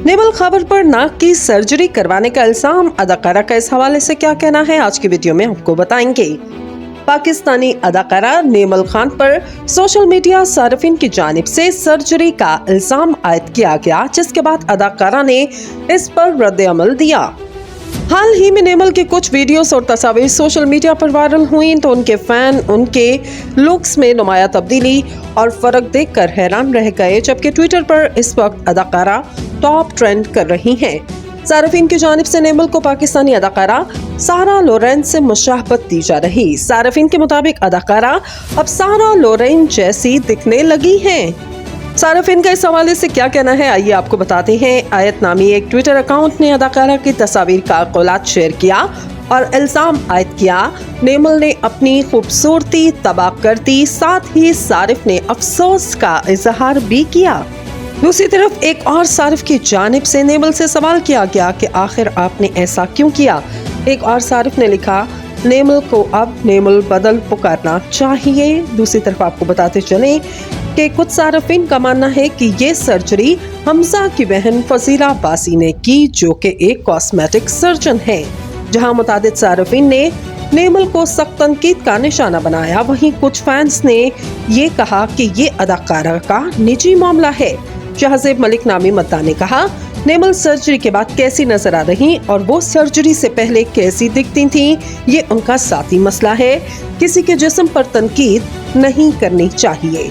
नेमल खबर पर नाक की सर्जरी करवाने का इल्जाम, अदाकारा का इस हवाले से क्या कहना है, आज की वीडियो में आपको बताएंगे। पाकिस्तानी अदाकारा नेमल खान पर सोशल मीडिया सार्फिन की जानिब से सर्जरी का इल्जाम आयद किया गया, जिसके बाद अदाकारा ने इस पर रद्द-ए-अमल दिया। हाल ही में नेमल के कुछ वीडियोस और तस्वीर सोशल मीडिया पर वायरल हुई तो उनके फैन उनके लुक्स में नुमाया तब्दीली और फर्क देखकर हैरान रह गए, जबकि ट्विटर पर इस वक्त अदाकारा टॉप ट्रेंड कर रही हैं। सार्फिन की जानिब से नेमल को पाकिस्तानी अदाकारा सारा लोरेन से मुशाहबत दी जा रही। सार्फिन के मुताबिक अदाकारा अब सारा लोरेन जैसी दिखने लगी हैं। सार्फिन का इस हवाले से क्या कहना है, आइए आपको बताते हैं। आयत नामी एक ट्विटर अकाउंट ने अदाकारा की तस्वीर का कौलात शेयर किया और इल्जाम आयद किया, नेमल ने अपनी खूबसूरती तबाह कर दी। साथ ही सारिफ ने अफसोस का इजहार भी किया। दूसरी तरफ एक और सारिफ की जानिब से नेमल से सवाल किया गया कि आखिर आपने ऐसा क्यों किया। एक और सारिफ ने लिखा, नेमल को अब नेमल बदल पुकारना चाहिए। दूसरी तरफ आपको बताते चलें कि कुछ सार्फिन का मानना है कि ये सर्जरी हमजा की बहन फजीला अब्बासी ने की, जो कि एक कॉस्मेटिक सर्जन है। जहां मुतादिद सार्फिन ने नेमल को सख्त तनकीद का निशाना बनाया, वहीं कुछ फैंस ने ये कहा कि ये अदाकारा का निजी मामला है। शहजेब मलिक नामी मद्दा ने कहा, नेमल सर्जरी के बाद कैसी नजर आ रही और वो सर्जरी से पहले कैसी दिखती थी, ये उनका साथी मसला है। किसी के जिस्म पर तनकीद नहीं करनी चाहिए।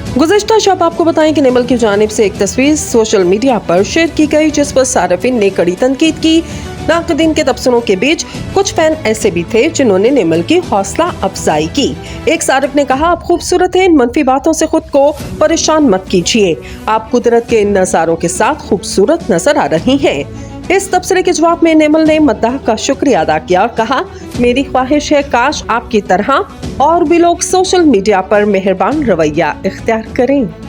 गुज़िश्ता शब आपको बताएं कि नेमल की जानिब से एक तस्वीर सोशल मीडिया पर शेयर की गई, जिस पर सार्फिन ने कड़ी तनकीद की। नाक़दीन के तबसरों के बीच कुछ फैन ऐसे भी थे जिन्होंने नेमल की हौसला अफजाई की। एक सारिफ ने कहा, आप खूबसूरत हैं, इन मनफी बातों से खुद को परेशान मत कीजिए, आप कुदरत के इन नज़ारों के साथ खूबसूरत नजर आ रही हैं। इस तबसरे के जवाब में नेमल ने मद्दाह का शुक्रिया अदा किया और कहा, मेरी ख्वाहिश है काश आपकी तरह और भी लोग सोशल मीडिया पर मेहरबान रवैया इख्तियार करें।